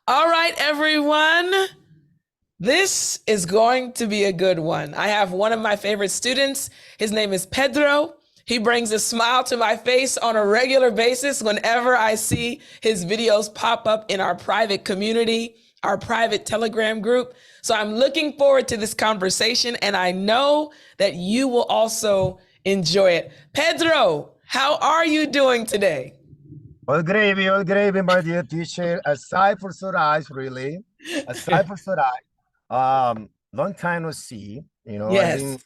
All right, everyone. This is going to be a good one. I have one of my favorite students. His name is Pedro. He brings a smile to my face on a regular basis whenever I see his videos pop up in our private community, our private Telegram group. So I'm looking forward to this conversation, and I know that you will also enjoy it. Pedro, how are you doing today? All gravy, my dear teacher. Aside for Sorai, really. Aside for Sorai, long time no see. I've been Yes.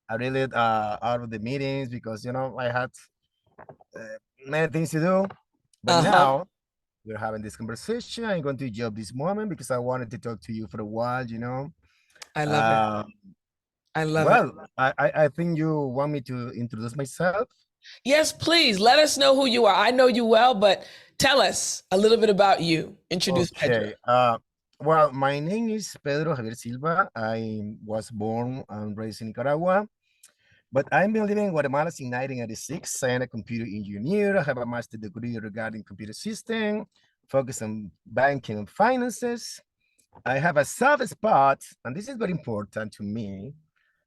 I really out of the meetings because I had uh, many things to do. But Uh-huh. now we're having this conversation. I'm going to jump this moment because I wanted to talk to you for a while. I love it. Uh, I love it. well, I think you want me to introduce myself. Yes, please let us know who you are. I know you well, but tell us a little bit about you. Introduce Pedro. Okay. Well, my name is Pedro Javier Silva. I was born and raised in Nicaragua, but I've been living in Guatemala since 1986. I am a computer engineer. I have a master's degree regarding computer system, focused on banking and finances. I have a soft spot, and this is very important to me,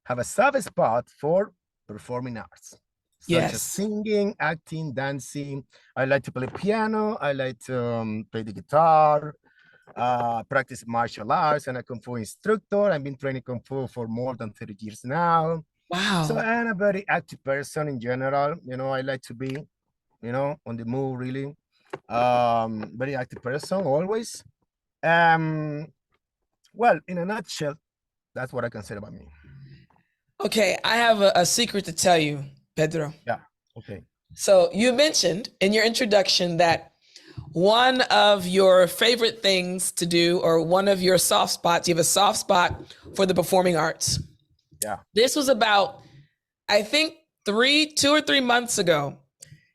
have a soft spot for performing arts, such as Yes. singing, acting, dancing. I like to play piano. I like to play the guitar, practice martial arts, and a Kung Fu instructor. I've been training Kung Fu for more than 30 years now. So Wow. I'm a very active person in general. I like to be, on the move really. Very active person always. Um, well, in a nutshell, that's what I can say about me. Okay, I have a secret to tell you, Pedro. Yeah. Okay. So you mentioned in your introduction that one of your favorite things to do, or one of your soft spots, you have a soft spot for the performing arts. Yeah. This was about, I think, 2 or 3 months ago.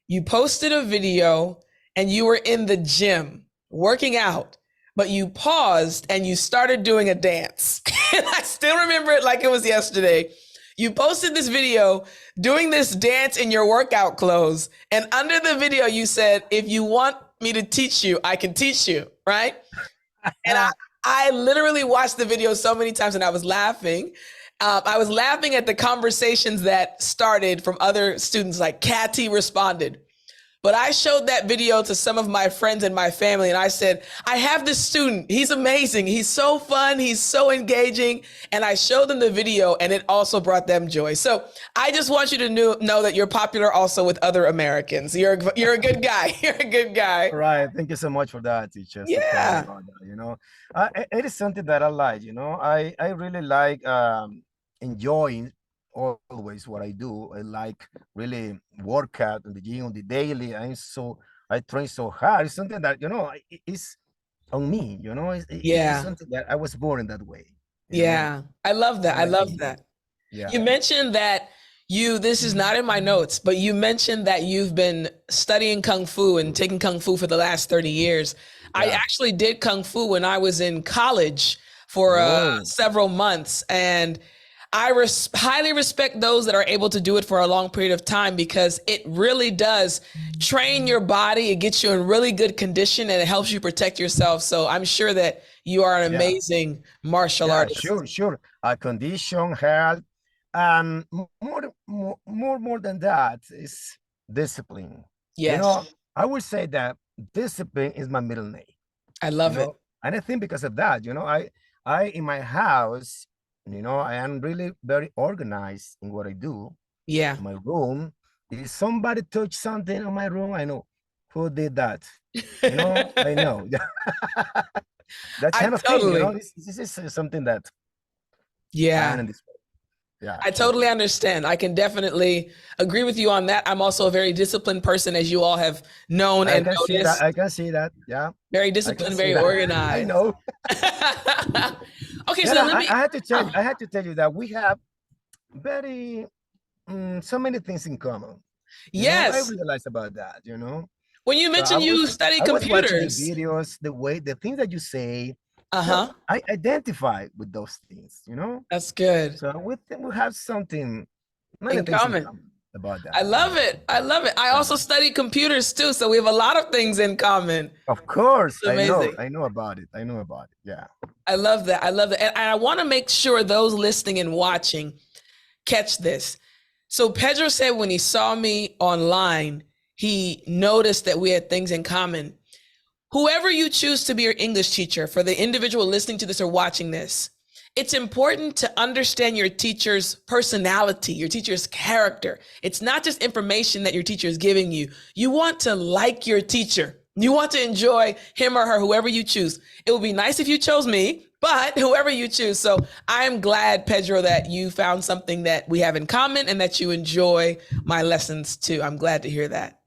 You posted a video and you were in the gym working out, but you paused and you started doing a dance. And I still remember it like it was yesterday. You posted this video doing this dance in your workout clothes. And under the video, you said, if you want me to teach you, I can teach you, right? And I literally watched the video so many times and I was laughing. I was laughing at the conversations that started from other students, like Catty responded. But I showed that video to some of my friends and my family, and I said, I have this student. He's amazing. He's so fun. He's so engaging. And I showed them the video, and it also brought them joy. So I just want you to know that you're popular also with other Americans. You're a good guy. You're a good guy. All right. Thank you so much for that, teacher. So proud Yeah. about that. It is something that I like. I really like enjoying always what I do. I like really work out in the gym on the daily. I train so hard. It's something that it's on me. It's Yeah. something that I was born in that way. Yeah. I love that. I I like love it. that. Yeah. You mentioned that this is not in my notes, but you mentioned that you've been studying Kung Fu and taking Kung Fu for the last 30 years. I Yeah. actually did Kung Fu when I was in college for Oh. several months. And I highly respect those that are able to do it for a long period of time because it really does train your body. It gets you in really good condition and it helps you protect yourself. So I'm sure that you are an Yeah. amazing martial Yeah, artist. sure. Condition, health, and more than that is discipline. Yes, I would say that discipline is my middle name. I You love it. know, and I think because of that, I in my house, I am really very organized in what I do. Yeah. My room. If somebody touch something in my room, I know who did that. I know. That I kind of thing, totally, this is something that I am yeah, in this way. Yeah, I sure. totally understand. I can definitely agree with you on that. I'm also a very disciplined person, as you all have known I and can see that. noticed. I can see that. Yeah, Very I can disciplined, see very that. I organized. know. Okay, Yeah, so no, let me. I had to tell Oh, I had to tell you that we have very so many things in common. I yes. realized about that, When you So mentioned you study I was watching the computers. videos, the things that you say. So Uh-huh. I identify with those things. That's good. So we have something, many In things in common. common. about I that. love it. I love it. I also study computers too, so we have a lot of things in common. Of course, It's amazing. I know about it. I know about it. Yeah. I love that. I love that. And I want to make sure those listening and watching catch this. So Pedro said when he saw me online, he noticed that we had things in common. Whoever you choose to be your English teacher, for the individual listening to this or watching this, it's important to understand your teacher's personality, your teacher's character. It's not just information that your teacher is giving you. You want to like your teacher. You want to enjoy him or her, whoever you choose. It would be nice if you chose me, but whoever you choose. So I'm glad, Pedro, that you found something that we have in common and that you enjoy my lessons too. I'm glad to hear that.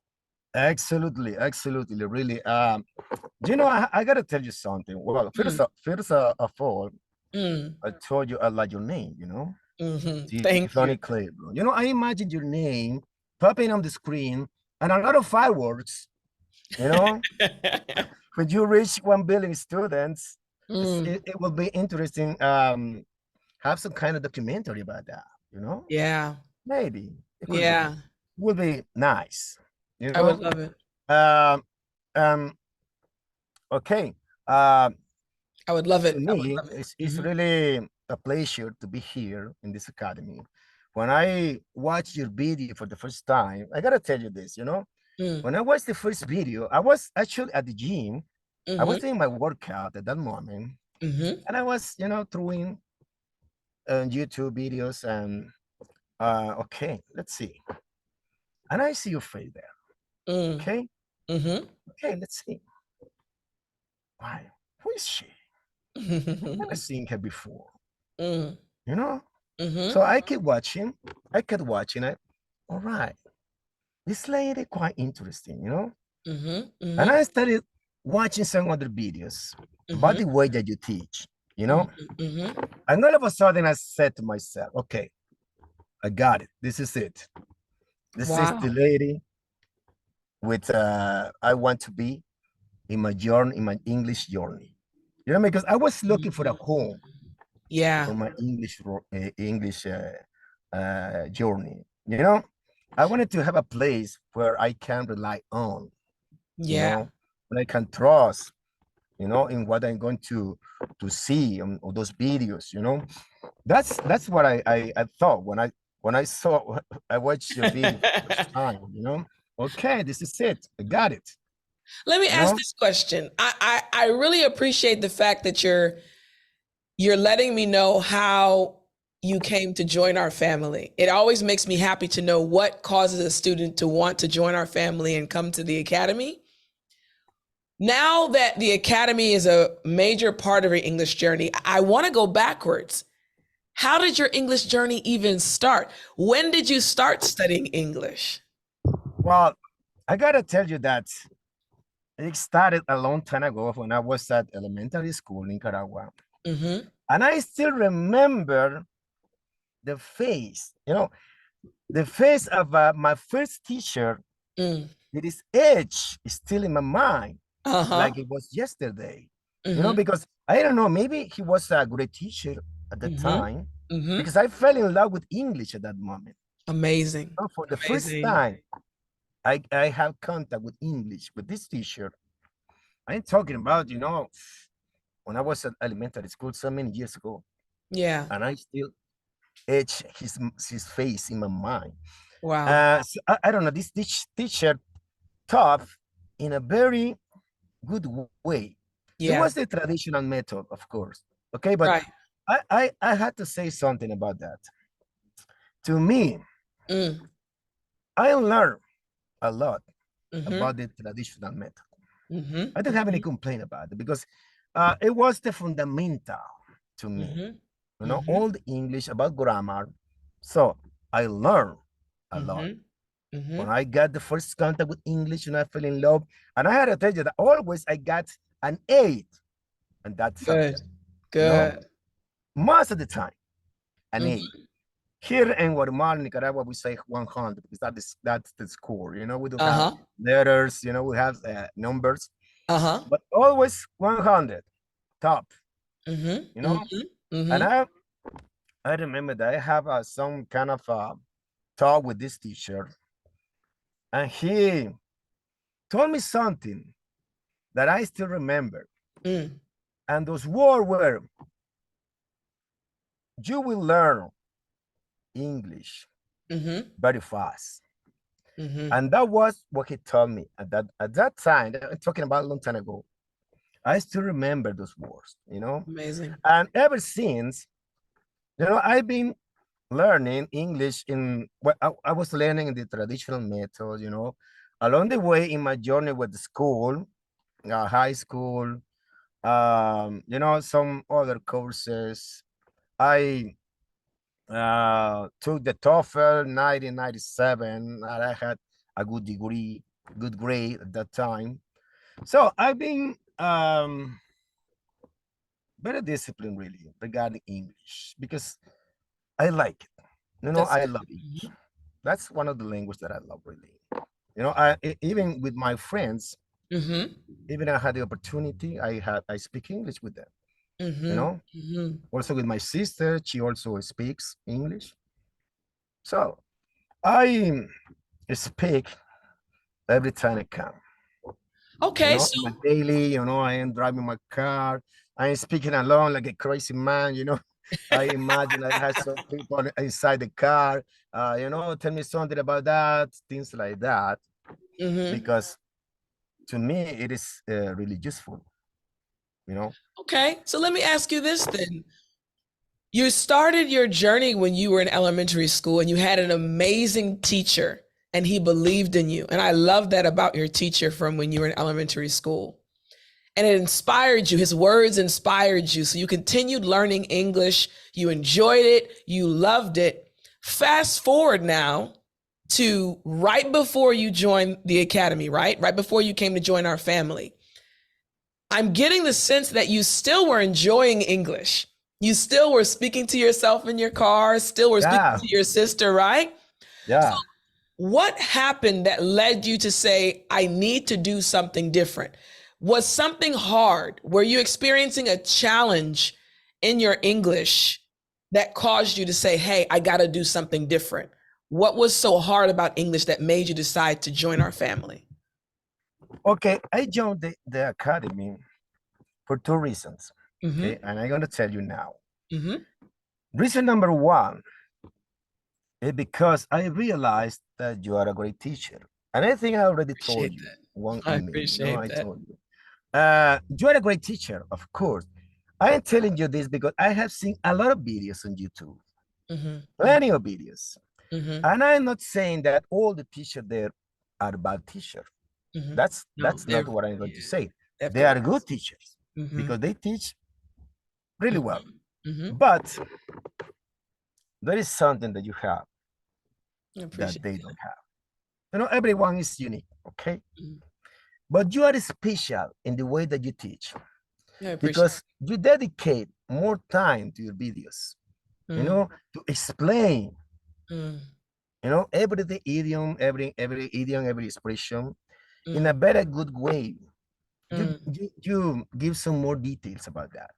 Absolutely, absolutely, really. You know, I gotta tell you something. Well, first of all, Mm. I told you I like your name. You know, Thank you. Tiffani Clay, bro. You know, I imagine your name popping on the screen and a lot of fireworks. You know, when you reach 1 billion students, it will be interesting. Have some kind of documentary about that. You know, Yeah. maybe it could be. Yeah. Would be nice. You I would know. love it. Um. Okay. Um. I would love To it. I would me, love it. it's really a pleasure to be here in this academy. When I watched your video for the first time, I gotta tell you this, you know, when I watched the first video, I was actually at the gym. I was doing my workout at that moment, and I was, you know, throwing YouTube videos and okay, let's see. And I see your face there. Okay. Okay, let's see. Why? Who is she? I've never seen her before. You know? So I keep watching. I kept watching it. All right. This lady quite interesting, you know? And I started watching some other videos about the way that you teach, you know? And all of a sudden I said to myself, okay, I got it. This is it. This is the lady with I want to be in my journey, in my English journey. You know, because I was looking for a home. Yeah. For my English journey. You know, I wanted to have a place where I can rely on. You know, when I can trust. You know, in what I'm going to see on those videos. You know, that's what I thought when I saw I watched your video for the first time. You know, okay, this is it. I got it. Let me ask this question. I really appreciate the fact that you're letting me know how you came to join our family. It always makes me happy to know what causes a student to want to join our family and come to the academy. Now that the academy is a major part of your English journey, I want to go backwards. How did your English journey even start? When did you start studying English? Well, I gotta tell you that it started a long time ago when I was at elementary school in Nicaragua. And I still remember the face, you know, the face of my first teacher. It is etched still in my mind, like it was yesterday. You know, because I don't know, maybe he was a great teacher at the time, because I fell in love with English at that moment. Amazing. So for the first time, I have contact with English with this teacher. I'm talking about, you know, when I was at elementary school so many years ago. Yeah. And I still etch his face in my mind. Wow. So I don't know, this teacher taught in a very good way. It was the traditional method, of course. Okay, but I had to say something about that. To me, I learned a lot about the traditional method. I don't have any complaint about it because it was the fundamental to me. You know, all the English about grammar. So I learned a lot. When I got the first contact with English and I fell in love, and I had to tell you that always I got an 8 on that subject. Good. You know? Most of the time, an 8. Here in Guatemala, Nicaragua, we say 100 because that's the score. You know, we don't have letters. You know, we have numbers. But always 100, top. You know, and I remember that I have some kind of talked with this teacher, and he told me something that I still remember. And those words were, you will learn English very fast. And that was what he told me at that time. I'm talking about a long time ago. I still remember those words, you know. Amazing. And ever since, you know, I've been learning English in what I was learning in the traditional method, you know. Along the way in my journey with the school, high school, you know, some other courses. I took the TOEFL 1997, and I had a good degree, good grade at that time. So I've been very disciplined really regarding English because I like it. You know, I love English. That's one of the languages that I love really. You know, even with my friends, even I had the opportunity, I speak English with them. You know, also with my sister, she also speaks English. So I speak every time I can. Okay, You know, so in my daily, you know, I am driving my car, I am speaking alone like a crazy man, you know. I imagine I have some people inside the car, you know, tell me something about that, things like that, because to me it is really useful, you know. okay, so let me ask you this then. You started your journey when you were in elementary school and you had an amazing teacher and he believed in you. And I love that about your teacher from when you were in elementary school. And it inspired you. His words inspired you. So you continued learning English. You enjoyed it. You loved it. Fast forward now to right before you joined the academy, right? Right before you came to join our family. I'm getting the sense that you still were enjoying English. You still were speaking to yourself in your car, still were speaking Yeah, to your sister, right? yeah. What happened that led you to say, I need to do something different? Was something hard? Were you experiencing a challenge in your English that caused you to say, hey, I got to do something different? What was so hard about English that made you decide to join our family? Okay, I joined the academy for two reasons. Okay, and I'm gonna tell you now. Reason number one is because I realized that you are a great teacher. And I think I already told Appreciate you that. one I email, you know, appreciate I that. told you. You are a great teacher, of course. I am telling you this because I have seen a lot of videos on YouTube, plenty of videos. And I'm not saying that all the teachers there are bad teachers. That's No, not what I'm going to yeah, say. They definitely. are good teachers because they teach really well. I But there is something that you have that appreciate they don't have. You know, everyone is unique, okay? Mhm. But you are special in the way that you teach I appreciate because you dedicate more time to your videos, you mm, know, to explain, mm, you know, every idiom, every idiom, every expression in a mm, very good way. mm, You give some more details about that,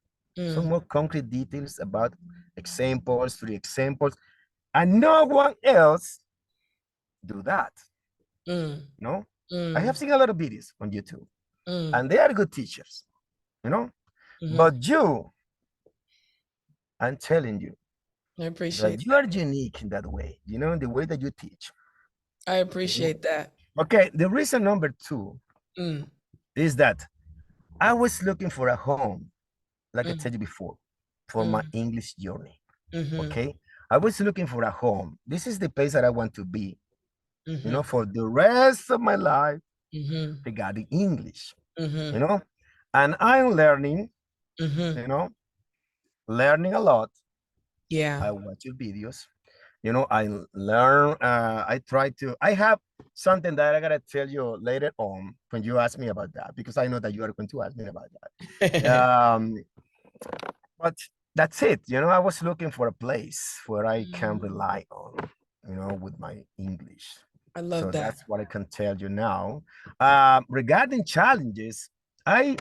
some mm, more concrete details about examples, three examples, and no one else do that. mm, You know, I mm, have seen a lot of videos on YouTube, mm, and they are good teachers. You know, mhm. but you, I'm telling you I appreciate that you are unique in that way. You know, the way that you teach. I You know? appreciate that. Okay, the reason number two Mm, is that I was looking for a home, like I mm, told you before, for my mm, English journey. mhm, Okay, I was looking for a home. This is the place that I want to be, you mhm, know, for the rest of my life mhm, regarding English, you mhm, know, and I'm learning, mhm. you know, learning a lot. Yeah. I watch your videos, you know, I learn, I try to, I have something that I gotta tell you later on when you ask me about that, because I know that you are going to ask me about that. But that's it, you know, I was looking for a place where I can Mm, rely on, you know, with my English. I So love that. that's what I can tell you now. Regarding challenges, I'm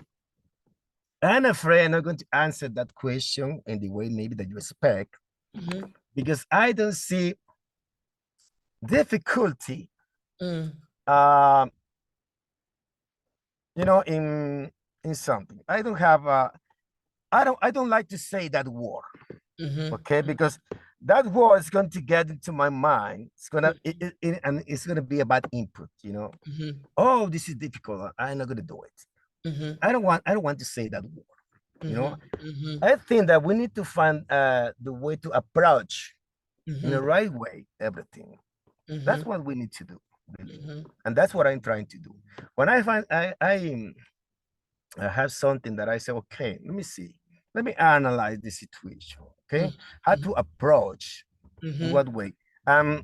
afraid I'm not going to answer that question in the way maybe that you expect, Mhm, because I don't see difficulty, Mm, you know, in something. I don't have I don't like to say that word, mm-hmm, okay? Because that word is going to get into my mind. It's gonna and it's gonna be a bad input, you know. mm-hmm, Oh, this is difficult. I'm not gonna do it. mm-hmm, I don't want to say that word, you mm-hmm, know. mm-hmm, I think that we need to find the way to approach in the mm-hmm, right way everything. mm-hmm, That's what we need to do, really. mm-hmm, And that's what I'm trying to do. When I find I have something that I say, okay, let me see. Let me analyze the situation. Okay. How to approach in mm-hmm, what way?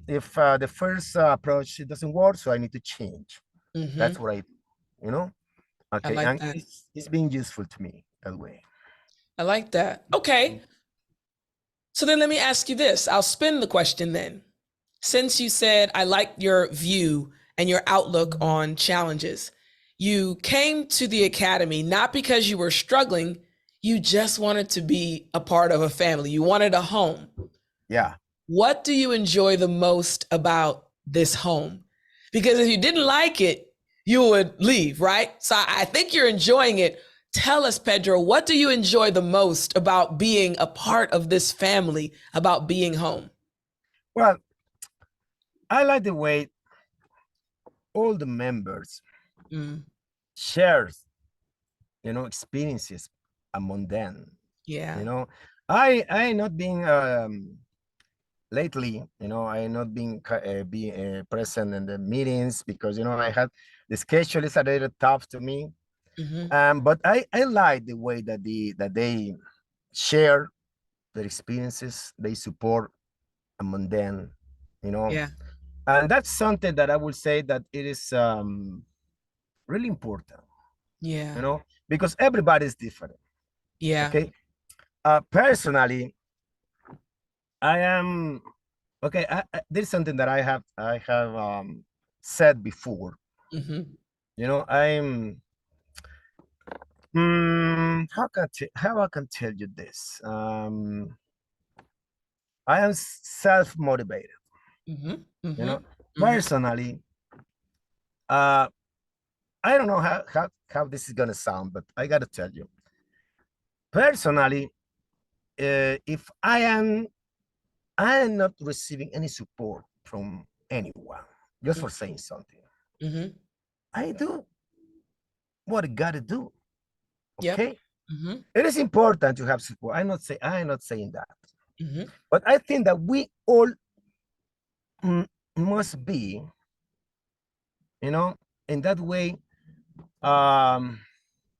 If the first approach it doesn't work, so I need to change. mm-hmm. That's what I do, you know? I Okay. like And that. it's been useful to me that way. I like that. Okay. So then let me ask you this. I'll spin the question then. Since you said I like your view and your outlook on challenges, you came to the academy not because you were struggling, you just wanted to be a part of a family. You wanted a home. Yeah. What do you enjoy the most about this home? Because if you didn't like it, you would leave, right? So I think you're enjoying it. Tell us, Pedro, what do you enjoy the most about being a part of this family, about being home? Well, I like the way all the members Mm, share, you know, experiences among them. yeah. You know, I not being lately, you know, I not being present in the meetings because you know I had the schedule is a little tough to me. Mm-hmm. But I like the way that they share their experiences, they support among them, you know, Yeah. and that's something that I would say that it is really important, Yeah. you know, because everybody is different. Yeah. Okay, personally, I am okay. There's something that I have said before. Mm-hmm. You know, how I can tell you this? I am self motivated. Mm-hmm. You Mm-hmm. know, Mm-hmm. personally, uh, I don't know how this is gonna sound, but I gotta tell you, personally, if I am not receiving any support from anyone just for saying something, Mm-hmm. I do what I gotta do. Yep. Okay, Mm-hmm. it is important to have support. I'm not saying that, Mm-hmm. but I think that we all mm, must be, you know, in that way. Um,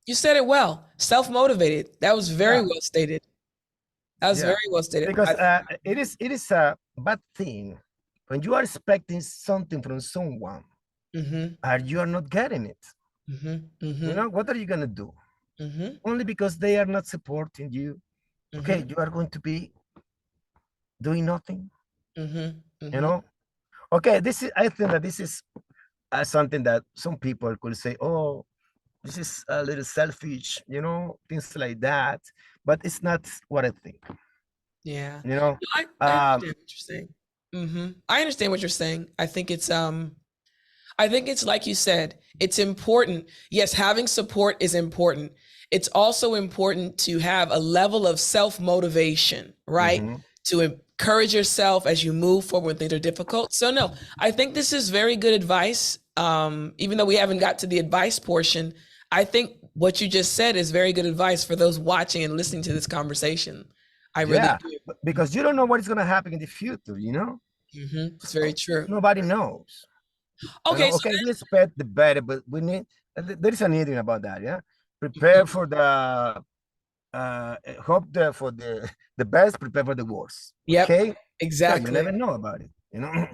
You said it well. Self-motivated. That was very yeah, well stated. That was yeah, very well stated. because it is a bad thing when you are expecting something from someone Mm-hmm. and you are not getting it. Mm-hmm. You Mm-hmm. know, what are you gonna do? Mm-hmm. Only because they are not supporting you. Mm-hmm. Okay, you are going to be doing nothing. Mm-hmm. You Mm-hmm. know. Okay, this is. I think that this is something that some people could say, "Oh, this is a little selfish," you know, things like that. But it's not what I think. Yeah. You know. No, I Um, understand what you're saying. Mm-hmm. I understand what you're saying. I think it's like you said, it's important. Yes, having support is important. It's also important to have a level of self motivation, right? mhm. To encourage yourself as you move forward when things are difficult. So, no, I think this is very good advice. Even though we haven't got to the advice portion, I think what you just said is very good advice for those watching and listening to this conversation. I really Yeah, do. because you don't know what is going to happen in the future. You know, It's very true. nobody knows. You Okay, know, so okay, we expect the better, but we need. There is a needing about that. Yeah, then, prepare for the hope for the best, prepare for the worst. yep, Okay, so you exactly. never know about it. You know.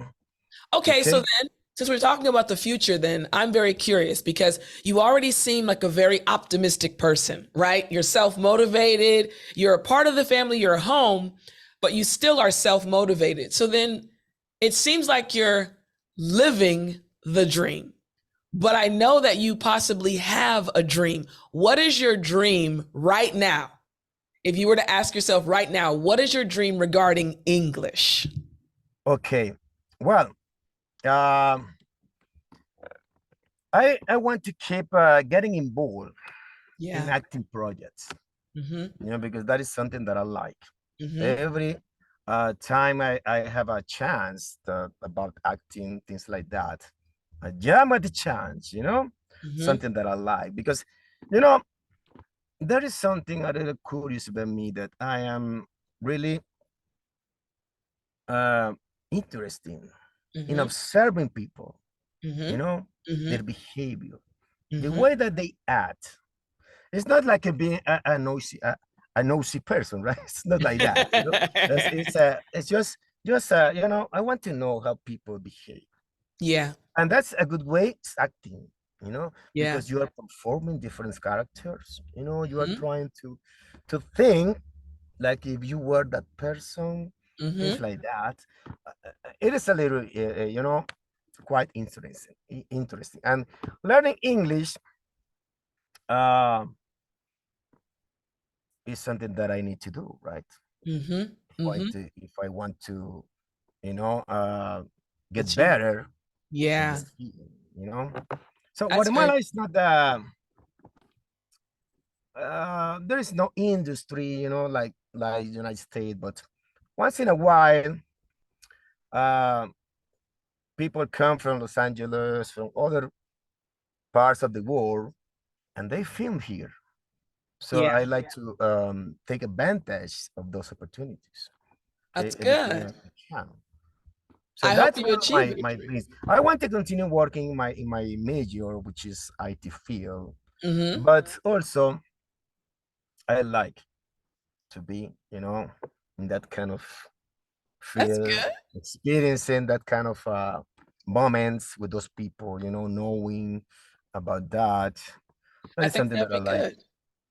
Okay, so Okay. then, since we're talking about the future, then I'm very curious because you already seem like a very optimistic person, right? You're self motivated, you're a part of the family, you're home, but you still are self motivated. So then it seems like you're living the dream. But I know that you possibly have a dream. What is your dream right now? If you were to ask yourself right now, what is your dream regarding English? Okay. Well, um, I want to keep getting involved in Yeah. acting projects, Mm-hmm. because that is something that I like. Mm-hmm. Every time I have a chance about acting, things like that, I jam at the chance, Mm-hmm. something that I like because, you know, there is something a little curious about me that I am really uh, interesting in Mm-hmm. observing people, you Mm-hmm. know, their Mm-hmm. behavior, the Mm-hmm. way that they act. It's not like being a nosy person, right? It's not like that, it's just I want to know how people behave, Yeah. and that's a good way. It's acting, Yeah. because you are performing different characters. You are Mm-hmm. trying to think like if you were that person, things Mm-hmm. like that. It is a little, quite interesting. And learning English uh, is something that I need to do, right? Mm-hmm. Mm-hmm. If I want to, you know, uh, get Achieve. better in Yeah. this field. So That's very. Guatemala is not there is no industry, like United States, but once in a while, uh, people come from Los Angeles, from other parts of the world, and they film here. So Yeah. I like to take advantage of those opportunities That's everything good. I can. So I hope that's you one of achieve my it. dreams. I want to continue working in my major, which is IT field, Mm-hmm. but also I like to be, in that kind of That's field, good. experiencing that kind of moments with those people, knowing about that. That I is think something that'd that I be like, good.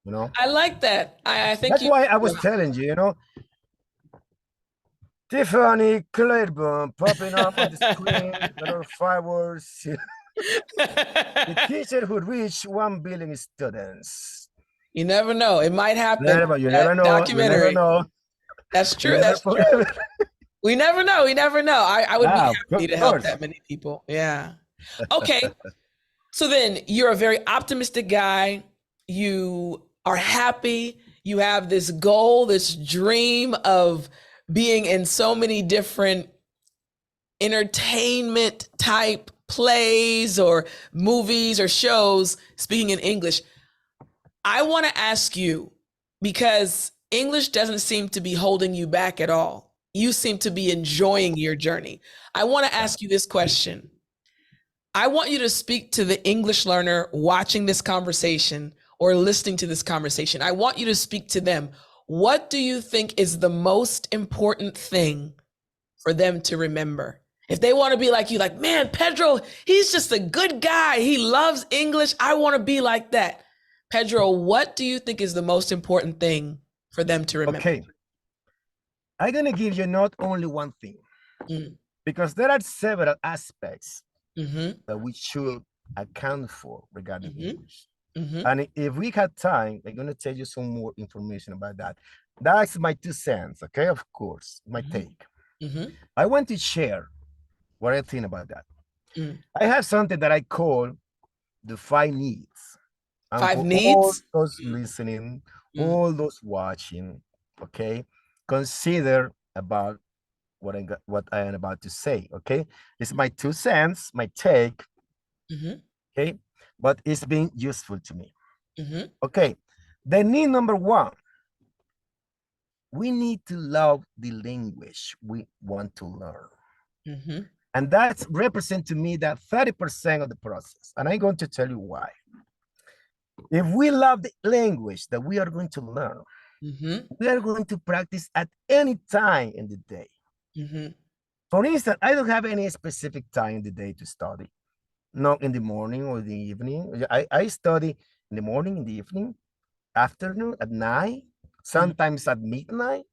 you know. I like that. I think That's you. why I was telling you, Tiffani Claiborne popping up on the screen, a lot of fireworks. The teacher who reached 1 billion students. You never know. It might happen. Never, you That never know. You never documentary. know. That's You true. never That's true. forget. We never know. We never know. I would be Ah, happy of to help course. that many people. Yeah. Okay. So then you're a very optimistic guy. You are happy. You have this goal, this dream of being in so many different entertainment type plays or movies or shows speaking in English. I want to ask you because English doesn't seem to be holding you back at all. You seem to be enjoying your journey. I want to Yeah. ask you this question. I want you to speak to the English learner watching this conversation or listening to this conversation. I want you to speak to them. What do you think is the most important thing for them to remember? If they want to be like you, like, man, Pedro, he's just a good guy. He loves English. I want to be like that. Pedro, what do you think is the most important thing for them to remember? Okay. I'm going to give you not only one thing, Mm. because there are several aspects Mm-hmm. that we should account for regarding Mm-hmm. English. Mm-hmm. And if we had time, I'm going to tell you some more information about that. That's my 2 cents, okay? Of course, my take. Mm-hmm. I want to share what I think about that. Mm. I have something that I call the 5 needs. And 5 for all needs. those listening, Mm. all those watching, okay, consider about what I am about to say, okay? It's my 2 cents, my take, Mm-hmm. okay? But it's been useful to me. Mm-hmm. Okay, the need number one, we need to love the language we want to learn. Mm-hmm. And that represents to me that 30% of the process. And I'm going to tell you why. If we love the language that we are going to learn, Mm-hmm. we are going to practice at any time in the day. Mm-hmm. For instance, I don't have any specific time in the day to study, not in the morning or the evening. I study in the morning, in the evening, afternoon, at night, sometimes at midnight.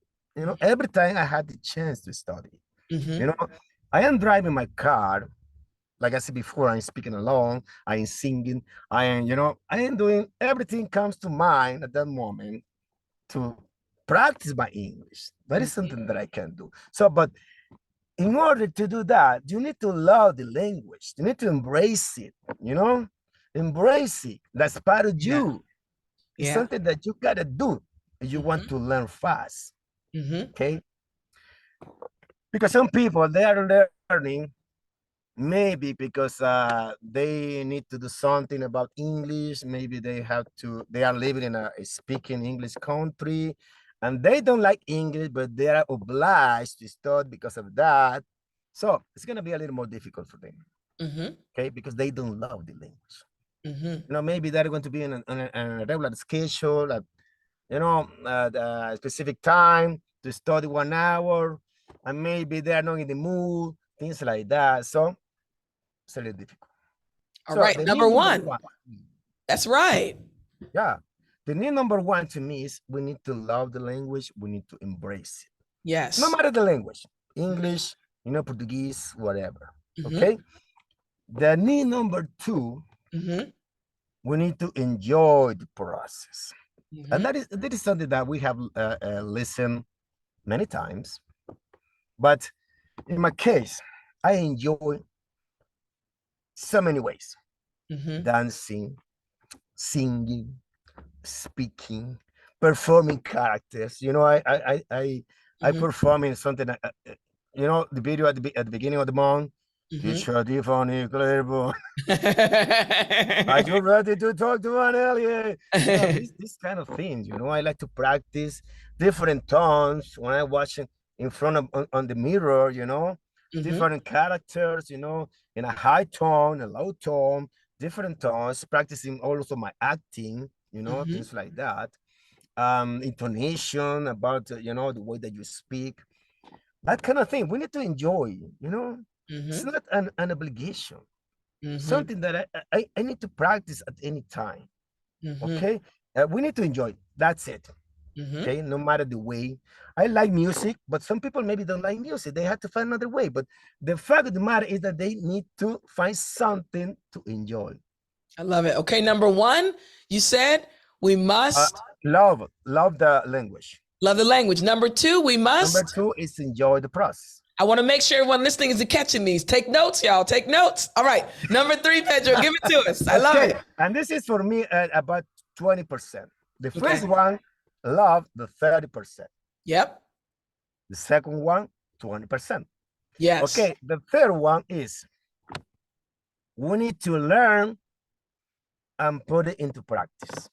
Every time I had the chance to study. You Mm-hmm. know, I am driving my car, like I said before, I'm speaking along, I am singing, I am doing everything comes to mind at that moment to practice my English. That is Mm-hmm. something that I can do. So, but in order to do that, you need to love the language. You need to embrace it, embrace it. That's part of Yeah. you. It's Yeah. something that you gotta do if you want to learn fast. Okay, because some people, they are learning maybe because they need to do something about English. Maybe they are living in a speaking English country and they don't like English, but they are obliged to study because of that. So it's going to be a little more difficult for them. Okay, because they don't love the language. Maybe they're going to be in a regular schedule at a specific time to study 1 hour, and maybe they are not in the mood, things like that. So it's a little difficult. All So right, the number need number one. one, That's right. yeah, the need number one to me is we need to love the language. We need to embrace it. Yes. No matter the language, English, Portuguese, whatever. Okay. The need number two, we need to enjoy the process. And that is something that we have listened many times. But in my case, I enjoy so many ways. Dancing, singing, speaking, performing characters. I perform in something. The video at the beginning of the month. Teacher Tiffani, are you ready to talk to an alien? This kind of things. I like to practice different tones when I watch it in front of on the mirror. Different characters. In a high tone, a low tone, different tones. Practicing also my acting. Things like that. Intonation about the way that you speak, that kind of thing. We need to enjoy. It's not an obligation. Something that I need to practice at any time. Okay, we need to enjoy. That's it. Okay, no matter the way. I like music, but some people maybe don't like music. They have to find another way. But the fact of the matter is that they need to find something to enjoy. I love it. Okay, number one, you said we must love the language. Love the language. Number two, we must. Number two is enjoy the process. I want to make sure everyone listening is catching these. Take notes, y'all. Take notes. All right. Number three, Pedro, give it to us. I love it. And this is for me about 20%. The first one, love the 30%. Yep. The second one, 20%. Yes. Okay. The third one is we need to learn and put it into practice.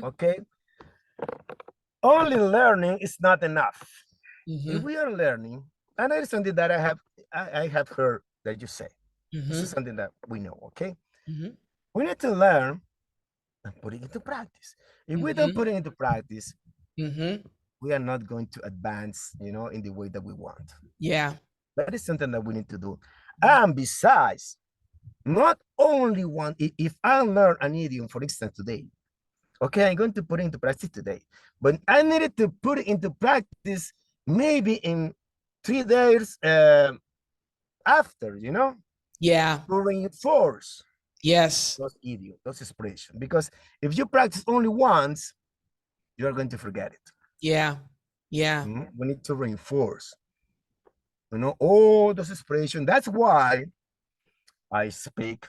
Okay. Only learning is not enough. If we are learning, and that is something that I have heard that you say. This is something that we know, okay? We need to learn and put it into practice. If we don't put it into practice, we are not going to advance, in the way that we want. Yeah. That is something that we need to do. And besides, not only one, if I learn an idiom, for instance, today, okay, I'm going to put it into practice today, but I needed to put it into practice maybe in 3 days after, Yeah. to reinforce. Yes. Those idioms, those expressions. Because if you practice only once, you're going to forget it. Yeah. Yeah. We need to reinforce, all those expressions. That's why I speak,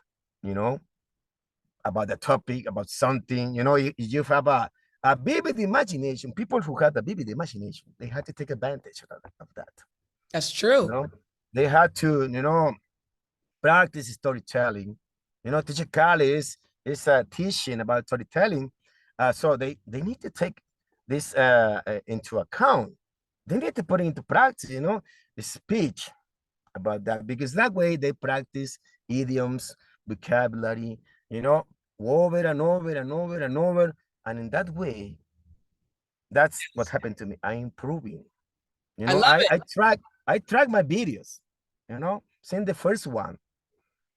about the topic, about something, if you have a vivid imagination, people who have a vivid imagination, they have to take advantage of that. That's true. They had to, practice storytelling. Teacher Kali is teaching about storytelling. So they need to take this into account. They need to put it into practice, the speech about that, because that way they practice idioms, vocabulary, over and over and over and over. And in that way, that's what happened to me. I'm improving. I track my videos, since the first one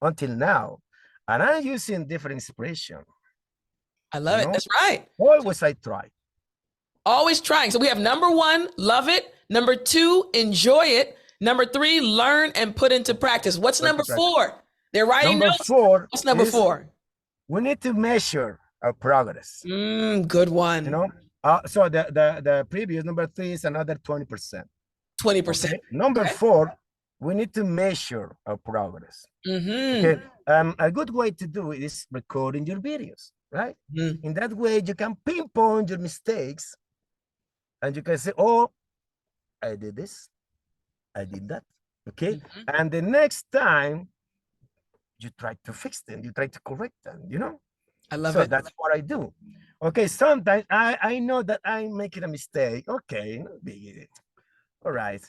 until now. And I'm using different expression. I love it. That's right. Always I try. Always trying. So we have number one, love it. Number two, enjoy it. Number three, learn and put into practice. What's number four? They're writing notes. What's number four? We need to measure our progress. Good one. So the previous number three is another 20%. 20%. Okay? Number four, we need to measure our progress. Mm-hmm. Okay. A good way to do it is recording your videos, right? Mm-hmm. In that way, you can pinpoint your mistakes and you can say, oh, I did this, I did that. Okay. Mm-hmm. And the next time you try to fix them, you try to correct them, you know? I love So it. that's what I do. Okay. Sometimes I know that I'm making a mistake. Okay. No big deal. All right.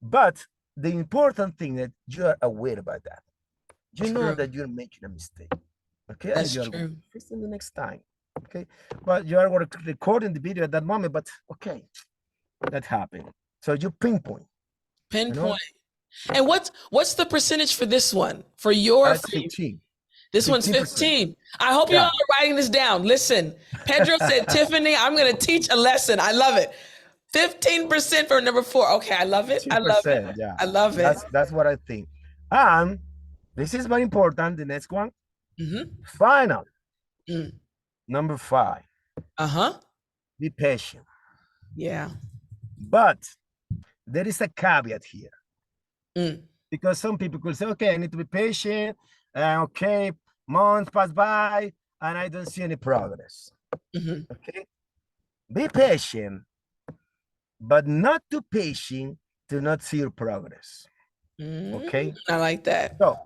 But the important thing that you are aware about that. You know True. that you're making a mistake. Okay. And That's you are going to true. fix it the next time. Okay. Well, you are recording the video at that moment, but okay, that happened. So you pinpoint, you know, Pinpoint. And what's the percentage for this one? For your that's 15. this one's 15%. 15. I hope you all Yeah. are writing this down. Listen, Pedro said, Tiffani, I'm going to teach a lesson. I love it. 15% for number 4. Okay, I love it. I love it. 2%. Yeah. I love it. That's what I think. And this is very important. The next one. Mm-hmm. Final. Mm. Number 5. Uh-huh. Be patient. Yeah. But there is a caveat here. Mm. Because some people could say, okay, I need to be patient. Okay, months pass by and I don't see any progress. Mm-hmm. Okay, be patient, but not too patient to not see your progress. Okay, I like that. so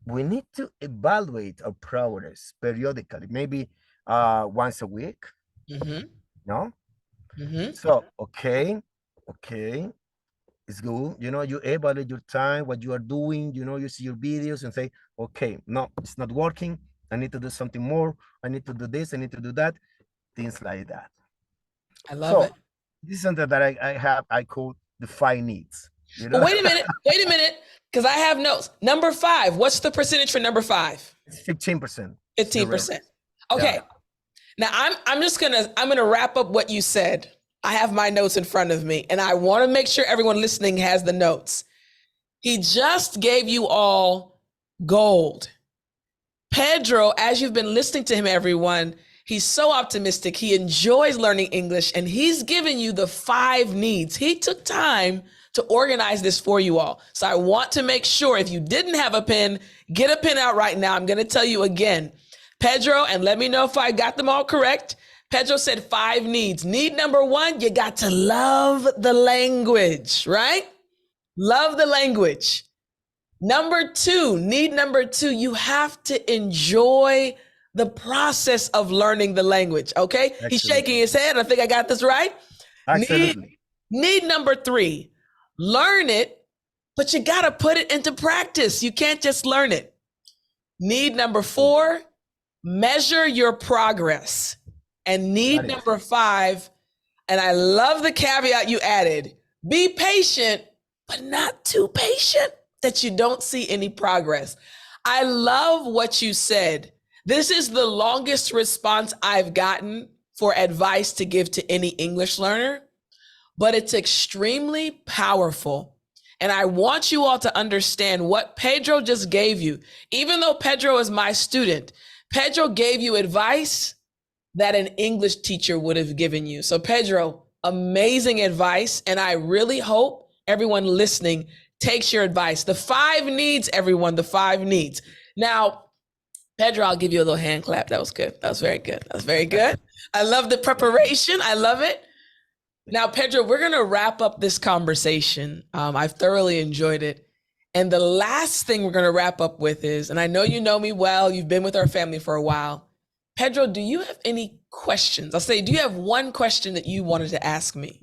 we need to evaluate our progress periodically, maybe once a week. Mm-hmm. No, Mm-hmm. so okay, it's good. You know, you evaluate your time, what you are doing. You know, you see your videos and say, okay, no, it's not working. I need to do something more. I need to do this. I need to do that. Things like that. I love it. This is something that I call the 5 needs. You know? But wait a minute, because I have notes. Number 5, what's the percentage for number 5? It's 15%. 15%. Okay. Yeah. Now I'm gonna wrap up what you said. I have my notes in front of me, and I want to make sure everyone listening has the notes. He just gave you all gold. Pedro, as you've been listening to him, everyone, he's so optimistic. He enjoys learning English, and he's given you the 5 needs. He took time to organize this for you all. So I want to make sure if you didn't have a pen, get a pen out right now. I'm going to tell you again. Pedro, and let me know if I got them all correct. Pedro said 5 needs. Need number 1, you got to love the language, right? Love the language. Number 2, need number 2, you have to enjoy the process of learning the language, okay? Excellent. He's shaking his head. I think I got this right. Absolutely. Need number 3, learn it, but you got to put it into practice. You can't just learn it. Need number 4, measure your progress. And need number 5, and I love the caveat you added, be patient, but not too patient that you don't see any progress. I love what you said. This is the longest response I've gotten for advice to give to any English learner, but it's extremely powerful. And I want you all to understand what Pedro just gave you. Even though Pedro is my student, Pedro gave you advice that an English teacher would have given you. So Pedro, amazing advice. And I really hope everyone listening takes your advice. The 5 needs, everyone, the 5 needs. Now, Pedro, I'll give you a little hand clap. That was good. That was very good. That was very good. I love the preparation. I love it. Now, Pedro, we're going to wrap up this conversation. I've thoroughly enjoyed it. And the last thing we're going to wrap up with is, and I know you know me well, you've been with our family for a while. Pedro, do you have any questions? I'll say, do you have one question that you wanted to ask me?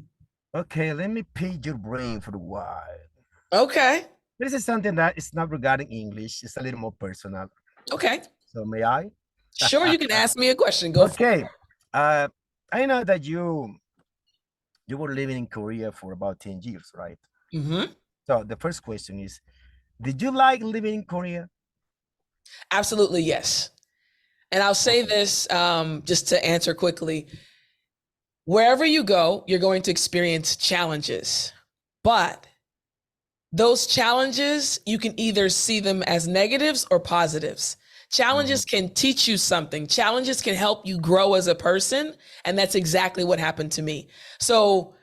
Okay, let me pick your brain for a while. Okay. This is something that is not regarding English. It's a little more personal. Okay. So may I? Sure, you can ask me a question. Go okay. I know that you were living in Korea for about 10 years, right? Mm-hmm. So the first question is, did you like living in Korea? Absolutely, yes. And I'll say this just to answer quickly. Wherever you go, you're going to experience challenges. But those challenges, you can either see them as negatives or positives. Challenges can teach you something. Challenges can help you grow as a person. And that's exactly what happened to me. So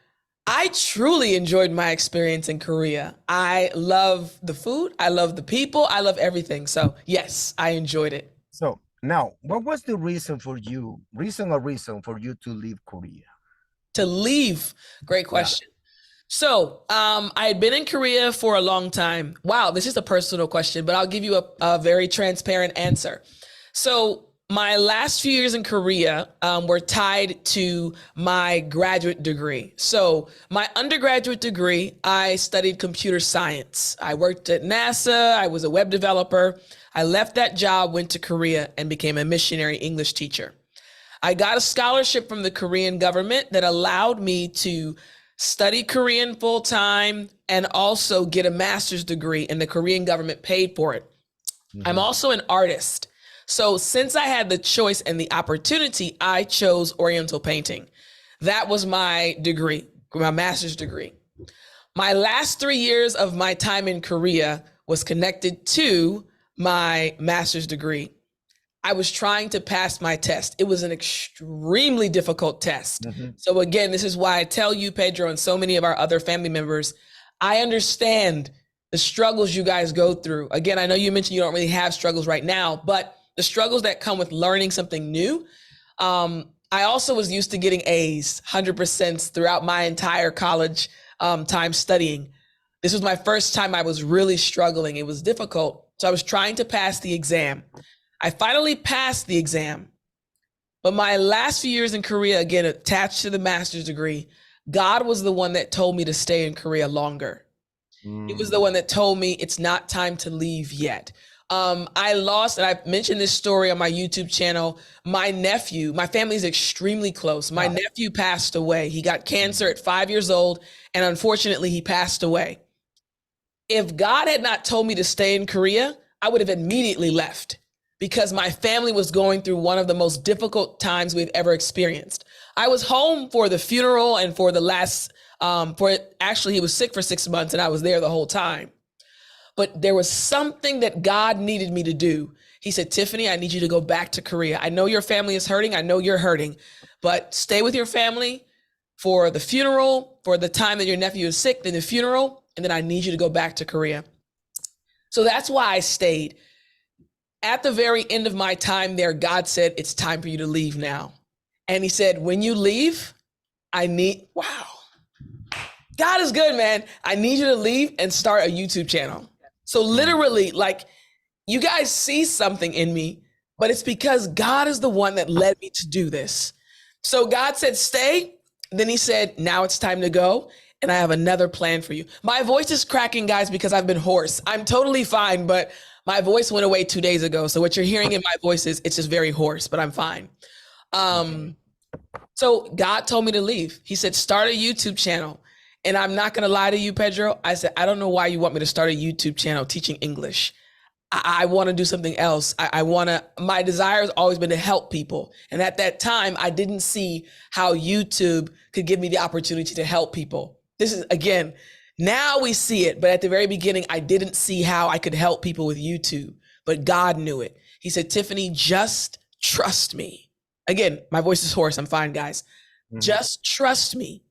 I truly enjoyed my experience in Korea. I love the food. I love the people. I love everything. So yes, I enjoyed it. So now, what was the reason for you, reason for you to leave Korea? To leave, great Yeah. question. So, I had been in Korea for a long time. Wow, this is a personal question, but I'll give you a very transparent answer. So, my last few years in Korea were tied to my graduate degree. So, my undergraduate degree, I studied computer science. I worked at NASA. I was a web developer. I left that job, went to Korea, and became a missionary English teacher. I got a scholarship from the Korean government that allowed me to study Korean full time and also get a master's degree, and the Korean government paid for it. I'm also an artist. So, since I had the choice and the opportunity, I chose Oriental painting. That was my degree, my master's degree. My last 3 years of my time in Korea was connected to my master's degree. I was trying to pass my test. It was an extremely difficult test. So again, this is why I tell you, Pedro, and so many of our other family members, I understand the struggles you guys go through. Again, I know you mentioned you don't really have struggles right now, but the struggles that come with learning something new. I also was used to getting A's, 100% throughout my entire college time studying. This was my first time I was really struggling. It was difficult. So I was trying to pass the exam. I finally passed the exam, but my last few years in Korea, again, attached to the master's degree, God was the one that told me to stay in Korea longer. He was the one that told me it's not time to leave yet. I lost, and I've mentioned this story on my YouTube channel. My nephew, my family is extremely close. My nephew passed away. He got cancer at 5 years old, and unfortunately, he passed away. If God had not told me to stay in Korea, I would have immediately left, because my family was going through one of the most difficult times we've ever experienced. I was home for the funeral and for the last, actually, he was sick for 6 months and I was there the whole time. But there was something that God needed me to do. He said, Tiffani, I need you to go back to Korea. I know your family is hurting. I know you're hurting, but stay with your family for the funeral, for the time that your nephew is sick, then the funeral, and then I need you to go back to Korea. So that's why I stayed. At the very end of my time there, God said, it's time for you to leave now. And he said, when you leave, wow. God is good, man. I need you to leave and start a YouTube channel. So literally, like, you guys see something in me, but it's because God is the one that led me to do this. So God said, stay. Then he said, now it's time to go. And I have another plan for you. My voice is cracking, guys, because I've been hoarse. I'm totally fine, but my voice went away 2 days ago. So what you're hearing in my voice is, it's just very hoarse, but I'm fine. So God told me to leave. He said, start a YouTube channel. And I'm not going to lie to you, Pedro. I said, I don't know why you want me to start a YouTube channel teaching English. I want to do something else. My desire has always been to help people. And at that time, I didn't see how YouTube could give me the opportunity to help people. This is, again, now we see it. But at the very beginning, I didn't see how I could help people with YouTube. But God knew it. He said, Tiffani, just trust me. Again, my voice is hoarse. I'm fine, guys. Just trust me.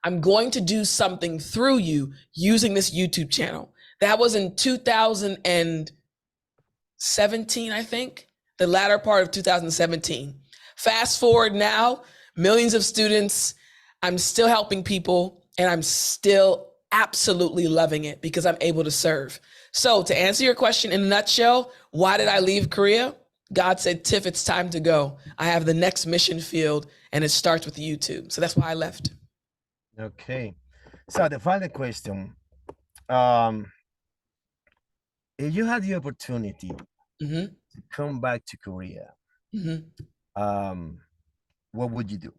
I'm going to do something through you using this YouTube channel. That was in 2017, I think, the latter part of 2017. Fast forward now, millions of students. I'm still helping people, and I'm still absolutely loving it because I'm able to serve. So to answer your question in a nutshell, why did I leave Korea? God said, Tiff, it's time to go. I have the next mission field, and it starts with YouTube. So that's why I left. Okay. So the final question, if you had the opportunity to come back to Korea, what would you do?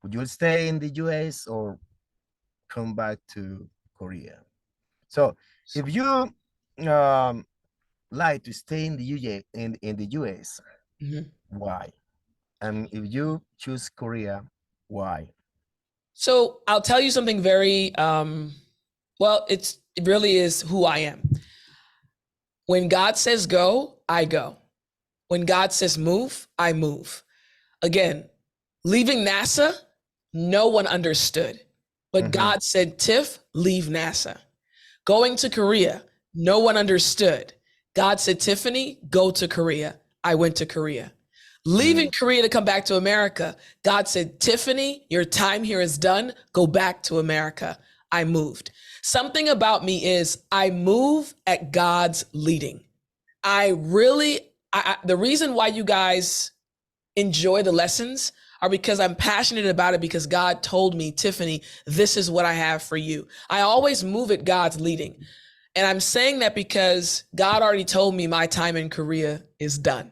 Would you stay in the US or come back to Korea? So if you like to stay in the US, why? And if you choose Korea, why? So I'll tell you something very, well, it really is who I am. When God says go, I go. When God says move, I move. Again, leaving NASA, no one understood. But God said, Tiff, leave NASA. Going to Korea, no one understood. God said, Tiffani, go to Korea. I went to Korea. Leaving Korea to come back to America, God said, Tiffani, your time here is done. Go back to America. I moved. Something about me is I move at God's leading. The reason why you guys enjoy the lessons are because I'm passionate about it, because God told me, Tiffani, this is what I have for you. I always move at God's leading. And I'm saying that because God already told me my time in Korea is done.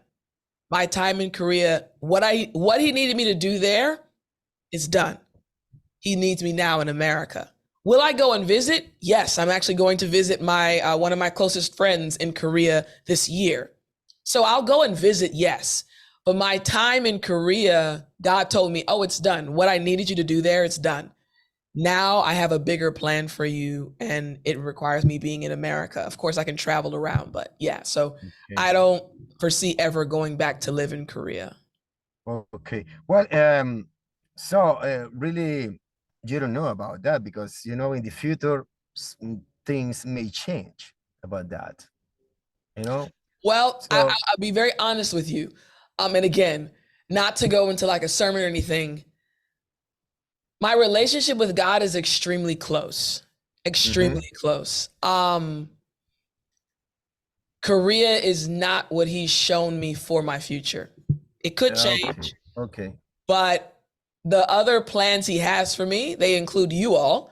My time in Korea, what he needed me to do there is done. He needs me now in America. Will I go and visit? Yes, I'm actually going to visit my one of my closest friends in Korea this year. So I'll go and visit, yes. But my time in Korea, God told me, oh, it's done. What I needed you to do there, it's done. Now I have a bigger plan for you, and it requires me being in America. Of course, I can travel around, but yeah. So I don't foresee ever going back to live in Korea. Okay. Well, really, you don't know about that because, in the future, things may change about that, Well, So, I'll be very honest with you. And again, not to go into like a sermon or anything, my relationship with God is extremely close. Extremely close. Korea is not what he's shown me for my future. It could change. Okay. But the other plans he has for me, they include you all.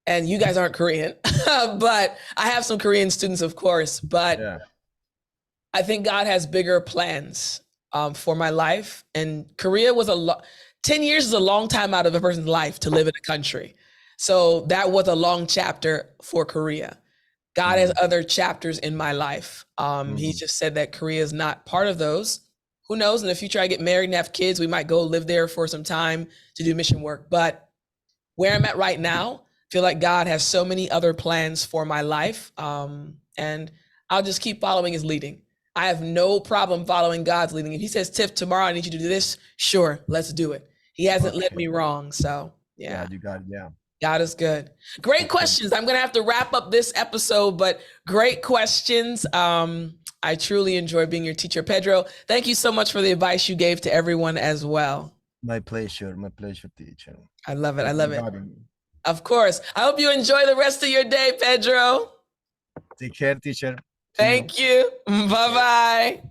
And you guys aren't Korean, but I have some Korean students, of course. But Yeah. I think God has bigger plans for my life. And Korea was 10 years is a long time out of a person's life to live in a country. So that was a long chapter for Korea. God has other chapters in my life. He just said that Korea is not part of those. Who knows? In the future, I get married and have kids. We might go live there for some time to do mission work. But where I'm at right now, I feel like God has so many other plans for my life. And I'll just keep following his leading. I have no problem following God's leading. If he says, Tiff, tomorrow I need you to do this, sure, let's do it. He hasn't led me wrong. So yeah. You got it. Yeah. God is good. Great questions. I'm going to have to wrap up this episode, but great questions. I truly enjoy being your teacher. Pedro, thank you so much for the advice you gave to everyone as well. My pleasure, teacher. I love it. I love it. Of course. I hope you enjoy the rest of your day, Pedro. Take care, teacher. Thank you. Bye-bye.